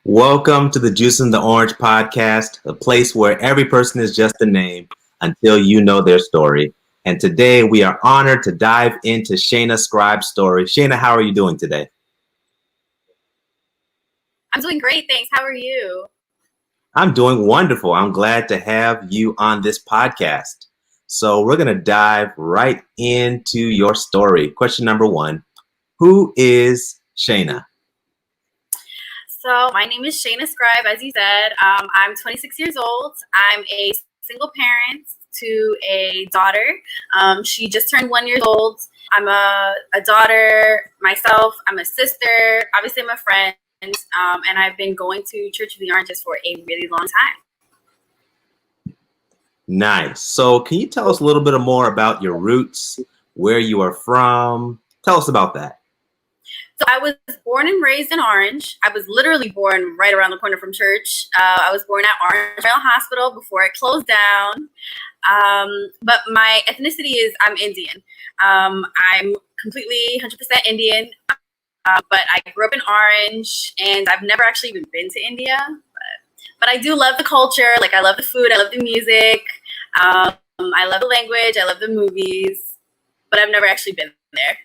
Welcome to the Juice and the Orange podcast, a place where every person is just a name until you know their story. And today we are honored to dive into Shaina Scribe's story. Shaina, how are you doing today? I'm doing great, thanks. How are you? I'm doing wonderful. I'm glad to have you on this podcast. So we're going to dive right into your story. Question number one, who is Shaina? So my name is Shaina Scribe, as you said. I'm 26 years old. I'm a single parent to a daughter. She just turned 1 year old. I'm a daughter myself. I'm a sister. Obviously, I'm a friend. And I've been going to Church of the Oranges for a really long time. Nice. So can you tell us a little bit more about your roots, where you are from? Tell us about that. So I was born and raised in Orange. I was literally born right around the corner from church. I was born at Orange Royal Hospital before it closed down. But my ethnicity is I'm Indian. I'm completely 100% Indian. But I grew up in Orange, and I've never actually even been to India. But I do love the culture. Like, I love the food. I love the music. I love the language. I love the movies. But I've never actually been there.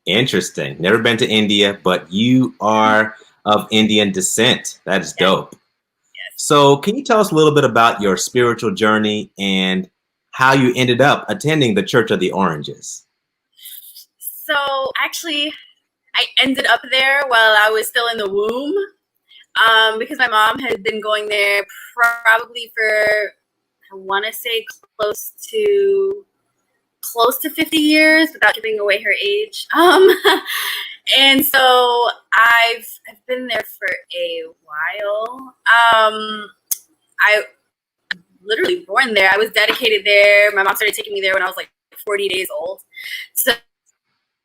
Interesting. Never been to India, but you are of Indian descent. That is dope. Yes. So can you tell us a little bit about your spiritual journey and how you ended up attending the Church of the Oranges? So actually, I ended up there while I was still in the womb, because my mom had been going there probably for, I want to say, close to 50 years without giving away her age. And so I've been there for a while. I literally born there. I was dedicated there. My mom started taking me there when I was like 40 days old. So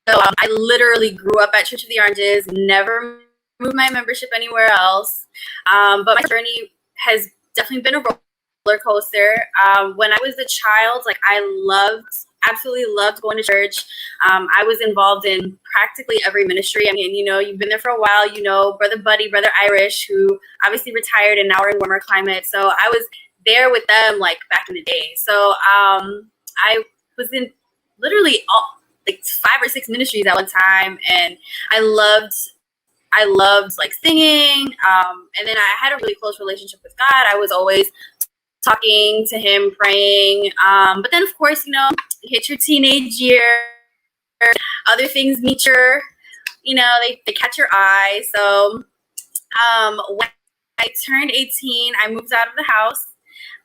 I literally grew up at Church of the Oranges, never moved my membership anywhere else. But my journey has definitely been a roller coaster. When I was a child, like, I absolutely loved going to church. I was involved in practically every ministry. I mean, you've been there for a while, Brother Buddy, Brother Irish, who obviously retired and now we're in warmer climate. So I was there with them, like, back in the day. So I was in literally like 5 or 6 ministries at one time, and I loved like singing. And then I had a really close relationship with God. I was always talking to him, praying. But then, of course, you hit your teenage year, other things meet they catch your eye. So when I turned 18, I moved out of the house.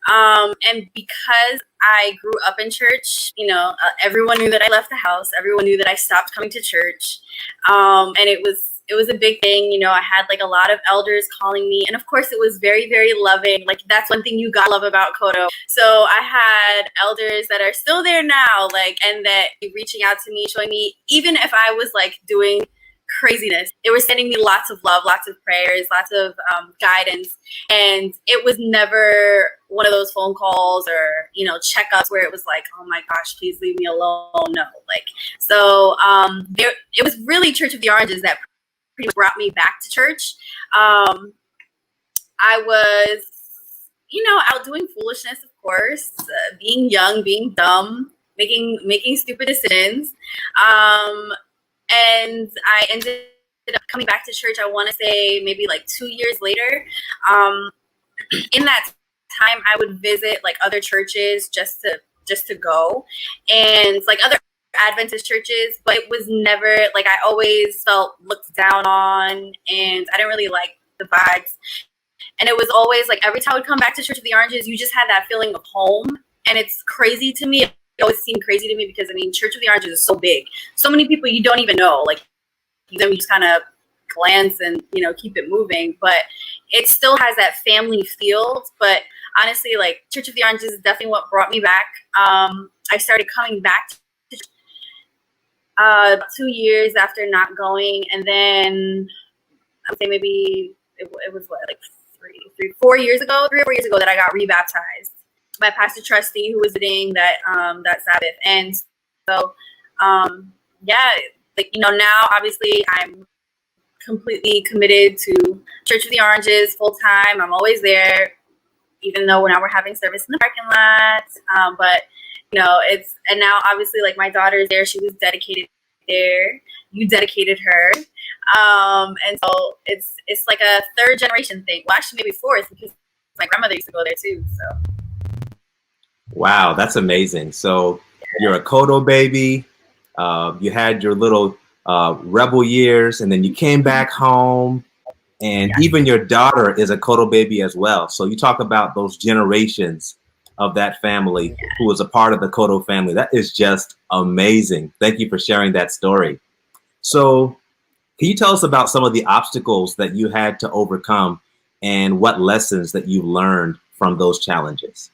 And because I grew up in church, everyone knew that I left the house. Everyone knew that I stopped coming to church. And it was a big thing. I had like a lot of elders calling me. And of course, it was very, very loving. Like, that's one thing you gotta love about COTO. So I had elders that are still there now, and that reaching out to me, showing me, even if I was like doing craziness, they were sending me lots of love, lots of prayers, lots of guidance. And it was never one of those phone calls or checkups where it was like, oh my gosh, please leave me alone. No, so it was really Church of the Oranges that pretty much brought me back to church. I was out doing foolishness, of course, being young, being dumb, making stupid decisions. And I ended up coming back to church, I want to say maybe like 2 years later. In that time, I would visit like other churches just to go, and like other Adventist churches, but it was never like, I always felt looked down on, and I didn't really like the vibes. And it was always like, every time I would come back to Church of the Oranges, you just had that feeling of home. And it's crazy to me. It always seemed crazy to me because, I mean, Church of the Oranges is so big. So many people you don't even know. Like, you just kind of glance and, keep it moving. But it still has that family feel. But honestly, like, Church of the Oranges is definitely what brought me back. I started coming back to 2 years after not going. And then I would say maybe it was what, like 3 or 4 years ago that I got rebaptized by Pastor Trusty, who was visiting that Sabbath. And so, yeah, like, now obviously I'm completely committed to Church of the Oranges full time. I'm always there, even though now we're having service in the parking lot. But and now obviously like my daughter's there. She was dedicated there. You dedicated her. And so it's like a third generation thing. Well, actually maybe fourth, because my grandmother used to go there too. So. Wow, that's amazing. So you're a COTO baby. You had your little rebel years, and then you came back home. And even your daughter is a COTO baby as well. So you talk about those generations of that family who was a part of the COTO family. That is just amazing. Thank you for sharing that story. So can you tell us about some of the obstacles that you had to overcome and what lessons that you learned from those challenges?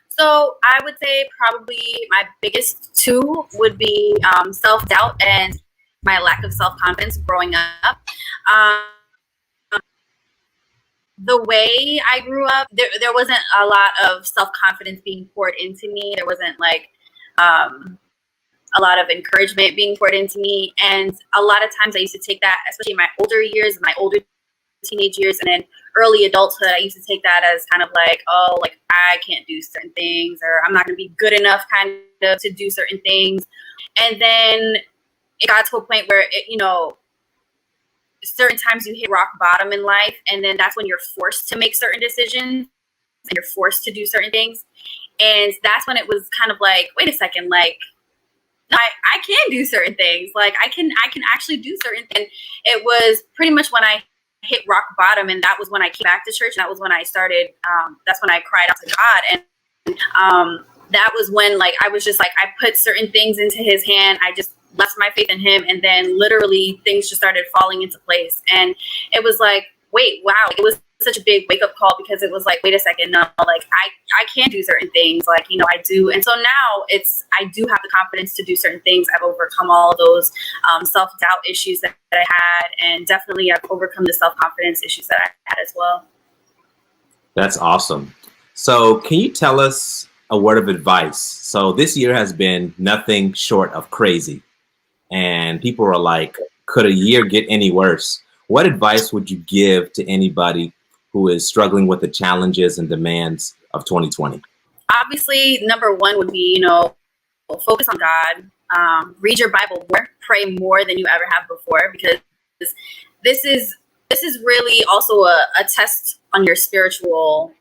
So I would say probably my biggest two would be self-doubt and my lack of self-confidence growing up. The way I grew up, there wasn't a lot of self-confidence being poured into me. There wasn't like a lot of encouragement being poured into me. And a lot of times I used to take that, especially in my older years, my older teenage years, and then early adulthood, I used to take that as kind of like, oh, like I can't do certain things, or I'm not going to be good enough kind of to do certain things. And then it got to a point where certain times you hit rock bottom in life, and then that's when you're forced to make certain decisions and you're forced to do certain things. And that's when it was kind of like, wait a second, like I can do certain things. Like I can actually do certain things. It was pretty much when I hit rock bottom, and that was when I came back to church, and that was when I started that's when I cried out to God. And that was when like I was just like, I put certain things into his hand. I just left my faith in him, and then literally things just started falling into place. And it was like, wait, wow, it was such a big wake-up call, because it was like, wait a second, no, like I can do certain things, like I do. And so now I do have the confidence to do certain things. I've overcome all of those self-doubt issues that I had, and definitely I've overcome the self-confidence issues that I had as well. That's awesome. So can you tell us a word of advice? So this year has been nothing short of crazy, and people are like, could a year get any worse? What advice would you give to anybody who is struggling with the challenges and demands of 2020? Obviously, number one would be, focus on God, read your Bible more, pray more than you ever have before, because this is really also a test on your spiritual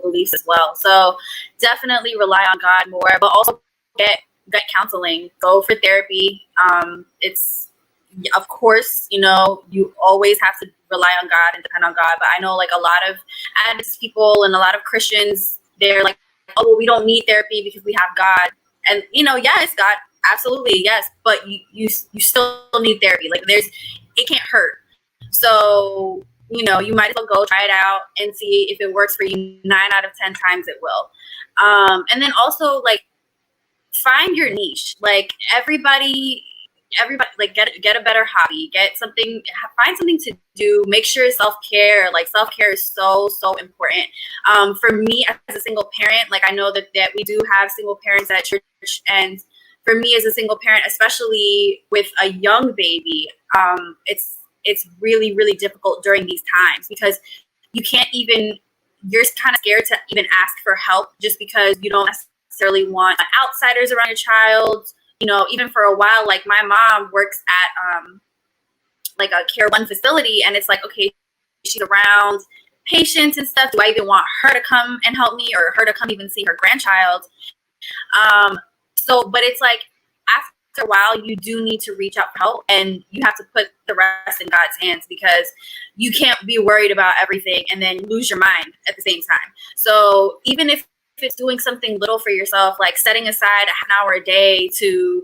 beliefs as well. So definitely rely on God more, but also get counseling, go for therapy. It's, of course, you always have to rely on God and depend on God. But I know like a lot of Adventist people and a lot of Christians, they're like, oh, well, we don't need therapy because we have God. And, yes, God, absolutely, yes. But you still need therapy. Like it can't hurt. So, you might as well go try it out and see if it works for you. 9 out of 10 times it will. And then also like find your niche. Like everybody like get a better hobby, find something to do, make sure self-care is so important. For me as a single parent, like I know that we do have single parents at church, and for me as a single parent, especially with a young baby, it's really, really difficult during these times, because you're kind of scared to even ask for help, just because you don't necessarily want outsiders around your child. Even for a while, like my mom works at like a Care One facility, and it's like, okay, she's around patients and stuff. Do I even want her to come and help me, or her to come even see her grandchild? But it's like after a while, you do need to reach out for help, and you have to put the rest in God's hands, because you can't be worried about everything and then lose your mind at the same time. So even if it's doing something little for yourself, like setting aside an hour a day to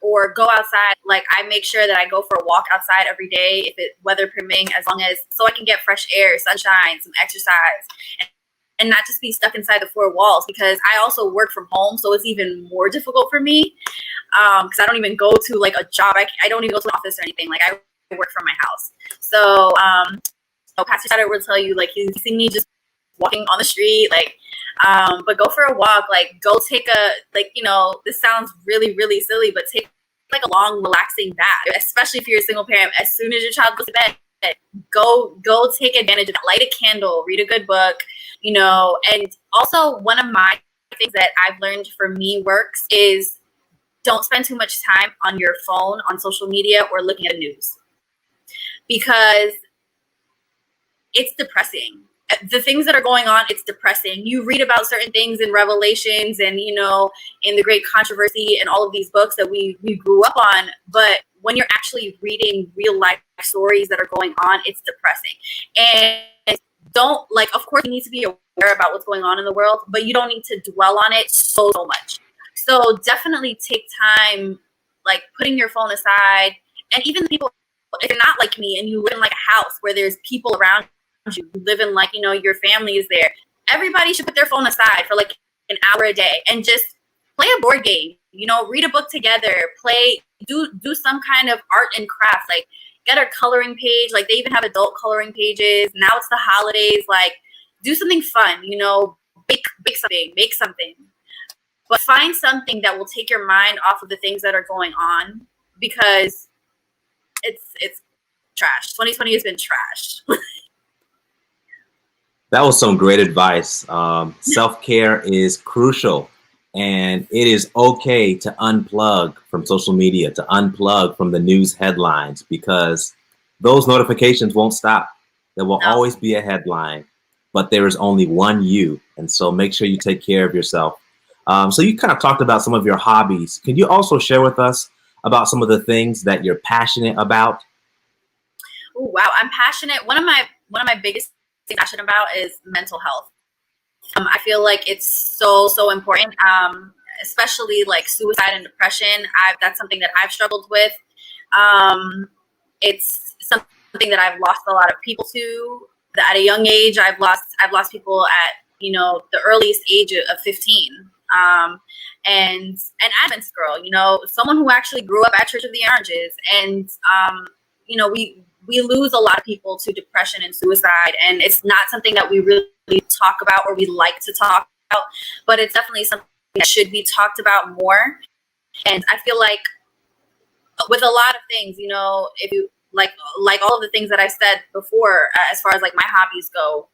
or go outside. Like I make sure that I go for a walk outside every day, if it weather permitting, so I can get fresh air, sunshine, some exercise, and not just be stuck inside the four walls, because I also work from home. So it's even more difficult for me, because I don't even go to like a job. I don't even go to an office or anything. Like I work from my house. So Pastor Shatter will tell you, like, you see me just walking on the street, like, but go for a walk, like go take this sounds really, really silly, but take like a long, relaxing bath, especially if you're a single parent. As soon as your child goes to bed, go take advantage of that. Light a candle, read a good book, and also one of my things that I've learned for me works is don't spend too much time on your phone, on social media, or looking at the news, because it's depressing. The things that are going on, it's depressing. You read about certain things in Revelations and, in the Great Controversy and all of these books that we grew up on. But when you're actually reading real life stories that are going on, it's depressing. And of course, you need to be aware about what's going on in the world, but you don't need to dwell on it so much. So definitely take time, like putting your phone aside. And even people, if you're not like me and you live in like a house where there's people around you live in, like, your family is there, everybody should put their phone aside for like an hour a day and just play a board game, read a book together, do some kind of art and craft, like get a coloring page. Like they even have adult coloring pages now. It's the holidays. Like do something fun, bake something, make something, but find something that will take your mind off of the things that are going on, because it's trash. 2020 has been trash. That was some great advice. Self-care is crucial, and it is okay to unplug from social media, to unplug from the news headlines, because those notifications won't stop. There will always be a headline, but there is only one you. And so make sure you take care of yourself. So you kind of talked about some of your hobbies. Can you also share with us about some of the things that you're passionate about? Oh, wow. I'm passionate. One of my biggest things I'm passionate about is mental health. I feel like it's so important, especially like suicide and depression. That's something that I've struggled with. It's something that I've lost a lot of people to. At a young age, I've lost people at the earliest age of 15. And an Adventist girl, someone who actually grew up at Church of the Oranges, and we lose a lot of people to depression and suicide, and it's not something that we really talk about or we like to talk about, but it's definitely something that should be talked about more. And I feel like with a lot of things, if you like all of the things that I said before, as far as like my hobbies go,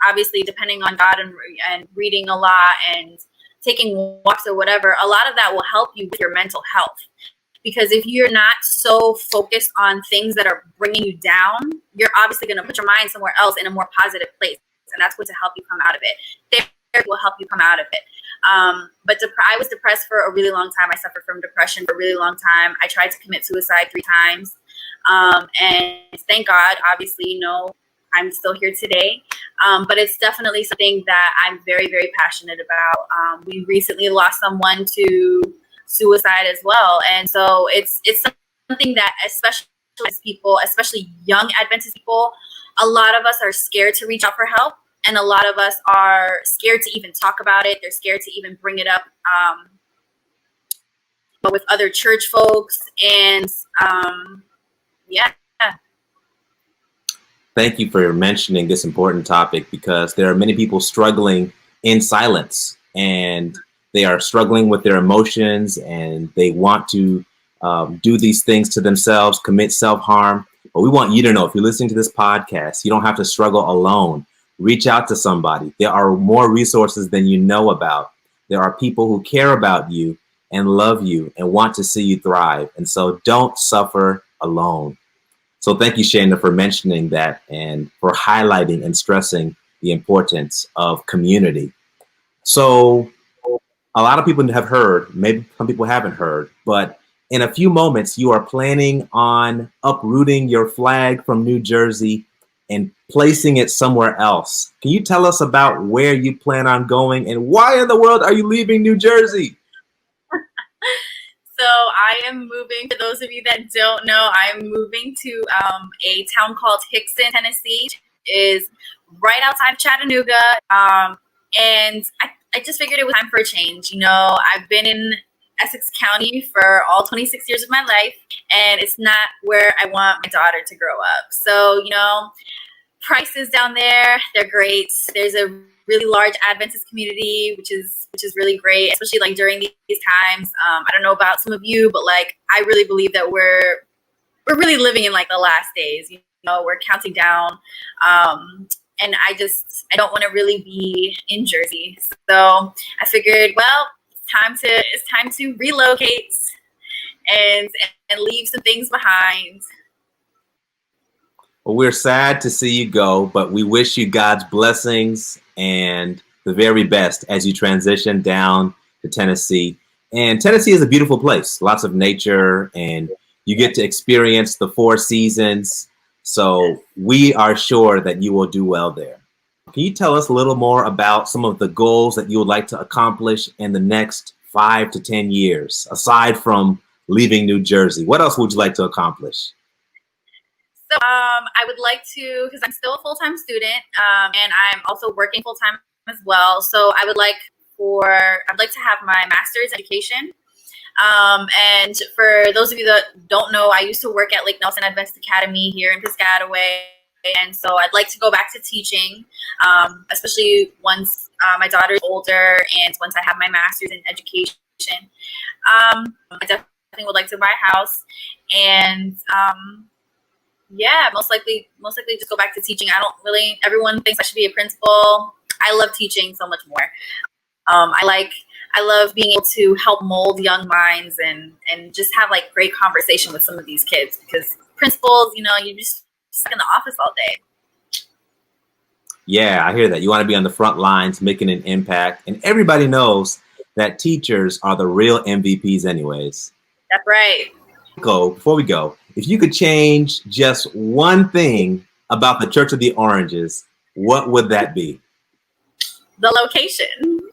obviously depending on God and reading a lot and taking walks or whatever, a lot of that will help you with your mental health. Because if you're not so focused on things that are bringing you down, you're obviously going to put your mind somewhere else in a more positive place. And that's going to help you come out of it. Therapy will help you come out of it. But I was depressed for a really long time. I suffered from depression for a really long time. I tried to commit suicide 3 times. And thank God, obviously, I'm still here today. But it's definitely something that I'm very, very passionate about. We recently lost someone to suicide as well, and so it's something that, especially as people, especially young Adventist people, a lot of us are scared to reach out for help, and a lot of us are scared to even talk about it. They're scared to even bring it up with other church folks, and yeah. Thank you for mentioning this important topic, because there are many people struggling in silence, and they are struggling with their emotions, and they want to do these things to themselves, commit self-harm. But we want you to know, if you're listening to this podcast, you don't have to struggle alone. Reach out to somebody. There are more resources than you know about. There are people who care about you and love you and want to see you thrive. And so don't suffer alone. So thank you, Shaina, for mentioning that and for highlighting and stressing the importance of community. So a lot of people have heard, maybe some people haven't heard, but in a few moments, you are planning on uprooting your flag from New Jersey and placing it somewhere else. Can you tell us about where you plan on going, and why in the world are you leaving New Jersey? So I am moving, for those of you that don't know, I'm moving to a town called Hickson, Tennessee. It is right outside of Chattanooga. And I just figured it was time for a change. I've been in Essex County for all 26 years of my life, and it's not where I want my daughter to grow up. So, prices down there, they're great. There's a really large Adventist community, which is really great, especially like during these times. I don't know about some of you, but like I really believe that we're really living in like the last days. You know, we're counting down, and I don't want to really be in Jersey. So I figured, well, it's time to relocate and leave some things behind. Well, we're sad to see you go, but we wish you God's blessings and the very best as you transition down to Tennessee. And Tennessee is a beautiful place, lots of nature, and you get to experience the 4 seasons. So we are sure that you will do well there. Can you tell us a little more about some of the goals that you would like to accomplish in the next 5 to 10 years, aside from leaving New Jersey? What else would you like to accomplish? So I would like to, because I'm still a full-time student, and I'm also working full-time as well. So I'd like to have my master's in education. And for those of you that don't know, I used to work at Lake Nelson Adventist Academy here in Piscataway. And so I'd like to go back to teaching, especially once my daughter's older and once I have my master's in education. I definitely would like to buy a house and yeah, most likely just go back to teaching. Everyone thinks I should be a principal. I love teaching so much more. I love being able to help mold young minds and just have like great conversation with some of these kids, because principals, you know, you just stuck in the office all day. Yeah, I hear that. You want to be on the front lines, making an impact. And everybody knows that teachers are the real MVPs anyways. That's right. Before we go, if you could change just one thing about the Church of the Oranges, what would that be? The location.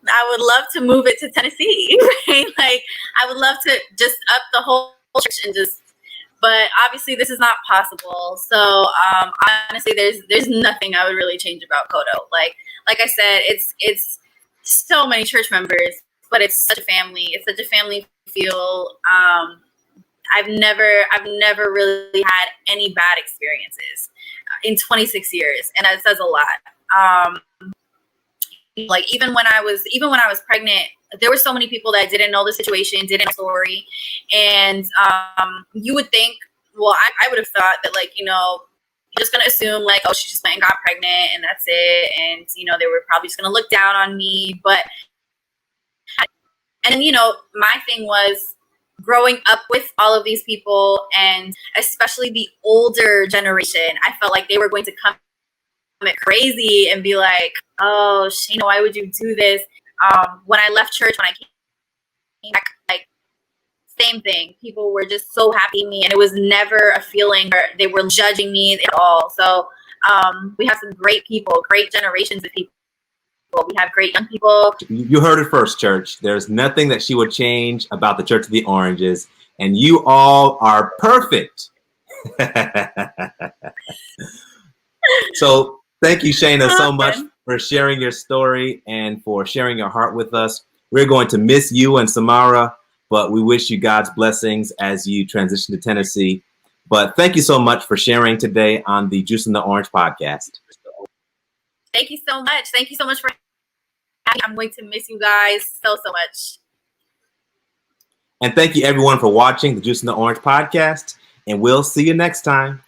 I would love to move it to Tennessee, right? Like I would love to just up the whole church but obviously this is not possible. So honestly, there's nothing I would really change about COTO. Like I said, it's so many church members, but it's such a family. It's such a family feel. I've never really had any bad experiences in 26 years, and that says a lot. Like even when I was pregnant, there were so many people that didn't know the situation, didn't know the story, and you would think, well, I would have thought that, like, you know, you're just gonna assume like, oh, she just went and got pregnant and that's it, and you know, they were probably just gonna look down on me. And you know, my thing was growing up with all of these people, and especially the older generation, I felt like they were going to come crazy and be like, oh, Shaina, why would you do this? When I left church, when I came back, like, same thing. People were just so happy with me, and it was never a feeling where they were judging me at all. So we have some great people, great generations of people. We have great young people. You heard it first, church. There's nothing that she would change about the Church of the Oranges, and you all are perfect. So thank you, Shaina, so much for sharing your story and for sharing your heart with us. We're going to miss you and Samara, but we wish you God's blessings as you transition to Tennessee. But thank you so much for sharing today on the Juice in the Orange podcast. Thank you so much. Thank you so much for having me. I'm going to miss you guys so much. And thank you everyone for watching the Juice in the Orange podcast. And we'll see you next time.